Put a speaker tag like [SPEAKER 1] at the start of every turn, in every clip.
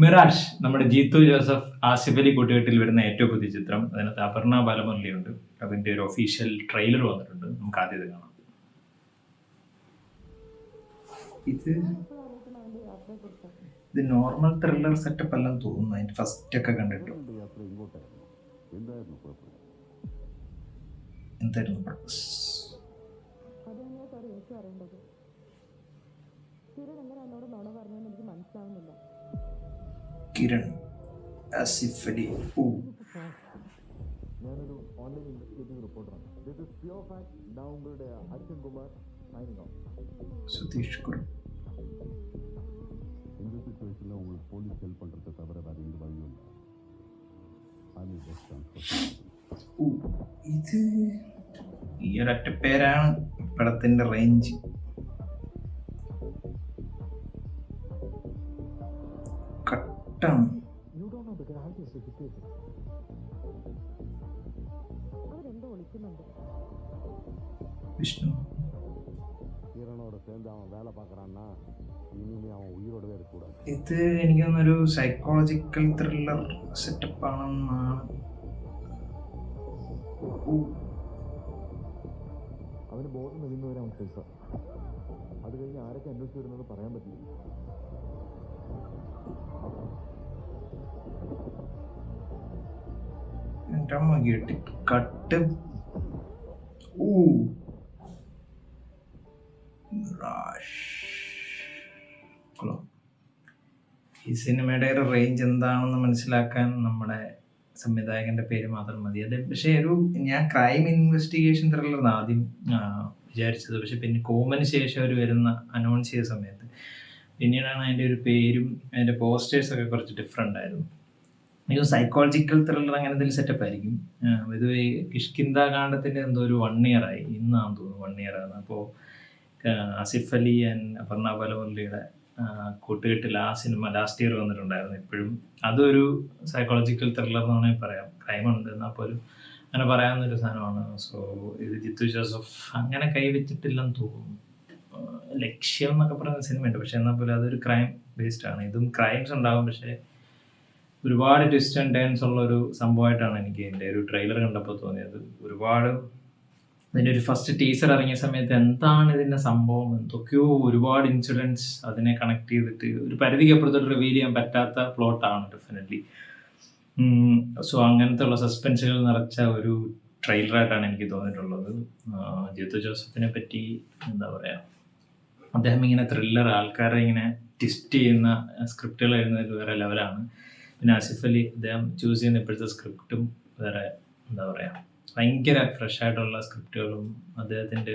[SPEAKER 1] Mirage നമ്മുടെ Jeethu Joseph Asif Ali കൂട്ടുകെട്ടിൽ വരുന്ന ഏറ്റവും പുതിയ ചിത്രം. അതിനകത്ത് അപർണ ബാലമുരളിയുണ്ട്. അതിന്റെ ഒരു ഒഫീഷ്യൽ ട്രെയിലർ വന്നിട്ടുണ്ട്. നമുക്ക് ആദ്യം ഇത് കാണാം. ഇത് നോർമൽ ത്രില്ലർ സെറ്റപ്പ് അല്ലെന്ന് തോന്നുന്നു. അതിന്റെ ഫസ്റ്റ് ഒക്കെ കണ്ടിട്ടു. എന്തായിരുന്നു പർപ്പസ്? കിരൺ, ആസിഫ് അലി.
[SPEAKER 2] ഞാനൊരു ഓൺലൈൻ ഇൻവെസ്റ്റിഗേറ്റിംഗ് റിപ്പോർട്ടറാണ്. This is pure fact. ഞാൻ ഉങ്ങളുടെ അച്ഛൻ കുമാർ സൈനിങ് ഓഫ്.
[SPEAKER 1] സുധീഷ് കുറുപ്പ്.
[SPEAKER 2] இந்த சிச்சுவேஷனில் உங்களுக்கு போலீஸ் ஹெல்ப் பண்ணுறதை தவிர வேறு எந்த வழியும் இல்லை.
[SPEAKER 1] ഇത് ഈ ഒരൊറ്റ പേരാണ് പടത്തിന്റെ റേഞ്ച്. കട്ടാണ്. വിഷ്ണു ഇത് എനിക്ക് തോന്നുന്നൊരു സൈക്കോളജിക്കൽ ത്രില്ലർ സെറ്റപ്പ് ആണെന്നാണ്.
[SPEAKER 2] അവന് ബോധം വരുന്നവരെ അവൻ പൈസ അത് കഴിഞ്ഞ് ആരൊക്കെ അന്വേഷിച്ചു വരുന്നത് പറയാൻ പറ്റില്ല.
[SPEAKER 1] കട്ട്. ഈ സിനിമയുടെ ഒരു റേഞ്ച് എന്താണെന്ന് മനസ്സിലാക്കാൻ നമ്മുടെ സംവിധായകന്റെ പേര് മാത്രം മതി. അത് പക്ഷേ ഞാൻ ക്രൈം ഇൻവെസ്റ്റിഗേഷൻ ത്രില്ലർ ആദ്യം വിചാരിച്ചത്. പക്ഷെ പിന്നെ കോമന് ശേഷം അവർ അനൗൺസ് ചെയ്ത സമയത്ത് പിന്നീടാണ് അതിൻ്റെ ഒരു പേരും അതിൻ്റെ പോസ്റ്റേഴ്സൊക്കെ കുറച്ച് ഡിഫറെൻ്റ് ആയിരുന്നു. എനിക്ക് സൈക്കോളജിക്കൽ ത്രില്ലർ അങ്ങനെ എന്തെങ്കിലും സെറ്റപ്പ് ആയിരിക്കും. ഇത് കിഷ്കിന്ദ കാണ്ഡത്തിൻ്റെ എന്തോ ഒരു 1 year ആയി. ഇന്നാന്ന് തോന്നുന്നു 1 year ആണ്. അപ്പോൾ ആസിഫ് അലി ആൻഡ് അപർണ ബാലമുരളിയുടെ കൂട്ടുകെട്ടിൽ ആ സിനിമ ലാസ്റ്റ് ഇയർ വന്നിട്ടുണ്ടായിരുന്നു. ഇപ്പോഴും അതൊരു സൈക്കോളജിക്കൽ ത്രില്ലർ എന്ന് വേണമെങ്കിൽ പറയാം. ക്രൈമുണ്ട് എന്നാൽ പോലും അങ്ങനെ പറയാവുന്നൊരു സാധനമാണ്. സോ ഇത് ജിത്തു ജോസഫ് അങ്ങനെ കൈവച്ചിട്ടില്ലെന്ന് തോന്നുന്നു. ലക്ഷ്യം എന്നൊക്കെ പറയുന്ന സിനിമയുണ്ട്, പക്ഷെ എന്നാൽ പോലും അതൊരു ക്രൈം ബേസ്ഡ് ആണ്. ഇതും ക്രൈംസ് ഉണ്ടാകും, പക്ഷേ ഒരുപാട് ട്വിസ്റ്റ് ആൻഡ് ടേൺസ് ഉള്ള ഒരു സംഭവമായിട്ടാണ് എനിക്ക് എൻ്റെ ഒരു ട്രെയിലർ കണ്ടപ്പോൾ തോന്നിയത്. ഇതിൻ്റെ ഒരു ഫസ്റ്റ് ടീസർ ഇറങ്ങിയ സമയത്ത് എന്താണ് ഇതിൻ്റെ സംഭവം, എന്തൊക്കെയോ ഒരുപാട് ഇൻസിഡൻസ് അതിനെ കണക്ട് ചെയ്തിട്ട് ഒരു പരിധിക്ക് അപ്പുറത്തോട്ട് റിവീൽ ചെയ്യാൻ പറ്റാത്ത പ്ലോട്ടാണ് ഡെഫിനറ്റ്ലി. സോ അങ്ങനത്തെ ഉള്ള സസ്പെൻസുകൾ നിറച്ച ഒരു ട്രെയിലറായിട്ടാണ് എനിക്ക് തോന്നിയിട്ടുള്ളത്. ജിത്തു ജോസഫിനെ പറ്റി എന്താ പറയുക, അദ്ദേഹം ഇങ്ങനെ ത്രില്ലർ ആൾക്കാരെ ഇങ്ങനെ ട്വിസ്റ്റ് ചെയ്യുന്ന സ്ക്രിപ്റ്റുകൾ എഴുതുന്നതിൽ വേറെ ലെവലാണ്. പിന്നെ ആസിഫ് അലി അദ്ദേഹം ചൂസ് ചെയ്യുന്ന ഇപ്പോഴത്തെ സ്ക്രിപ്റ്റും വേറെ എന്താ പറയുക, ഭയങ്കര ഫ്രഷ് ആയിട്ടുള്ള സ്ക്രിപ്റ്റുകളും അദ്ദേഹത്തിൻ്റെ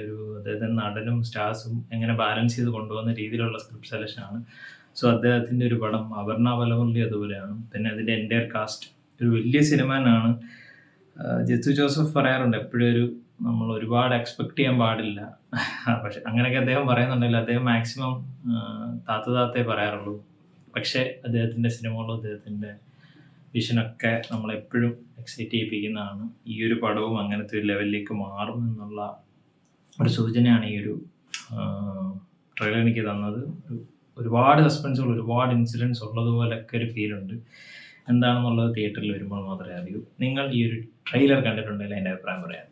[SPEAKER 1] നടനും സ്റ്റാർസും എങ്ങനെ ബാലൻസ് ചെയ്ത് കൊണ്ടുപോകുന്ന രീതിയിലുള്ള സ്ക്രിപ്റ്റ് സെലക്ഷനാണ്. സോ അദ്ദേഹത്തിൻ്റെ ഒരു പടം അപർണ ബാലമുരളി അതുപോലെയാണ്. പിന്നെ അതിൻ്റെ എൻ്റയർ കാസ്റ്റ് ഒരു വലിയ സിനിമാനാണ്. ജിത്തു ജോസഫ് പറയാറുണ്ട് എപ്പോഴും നമ്മൾ ഒരുപാട് എക്സ്പെക്ട് ചെയ്യാൻ പാടില്ല. പക്ഷെ അങ്ങനെയൊക്കെ അദ്ദേഹം പറയുന്നുണ്ടെങ്കിൽ അദ്ദേഹം മാക്സിമം താത്തേ പറയാറുള്ളൂ. പക്ഷേ അദ്ദേഹത്തിൻ്റെ സിനിമകളും അദ്ദേഹത്തിൻ്റെ വിഷനൊക്കെ നമ്മളെപ്പോഴും എക്സൈറ്റ് ചെയ്യിപ്പിക്കുന്നതാണ്. ഈ ഒരു പടവും അങ്ങനത്തെ ഒരു ലെവലിലേക്ക് മാറും എന്നുള്ള ഒരു സൂചനയാണ് ഈ ഒരു ട്രെയിലർ എനിക്ക് തന്നത്. ഒരുപാട് സസ്പെൻസുകൾ, ഒരുപാട് ഇൻസിഡൻസ് ഉള്ളതുപോലൊക്കെ ഒരു ഫീലുണ്ട്. എന്താണെന്നുള്ളത് തിയേറ്ററിൽ വരുമ്പോൾ മാത്രമേ അറിയൂ. നിങ്ങൾ ഈ ഒരു ട്രെയിലർ കണ്ടിട്ടുണ്ടെങ്കിൽ എൻ്റെ അഭിപ്രായം പറയാം.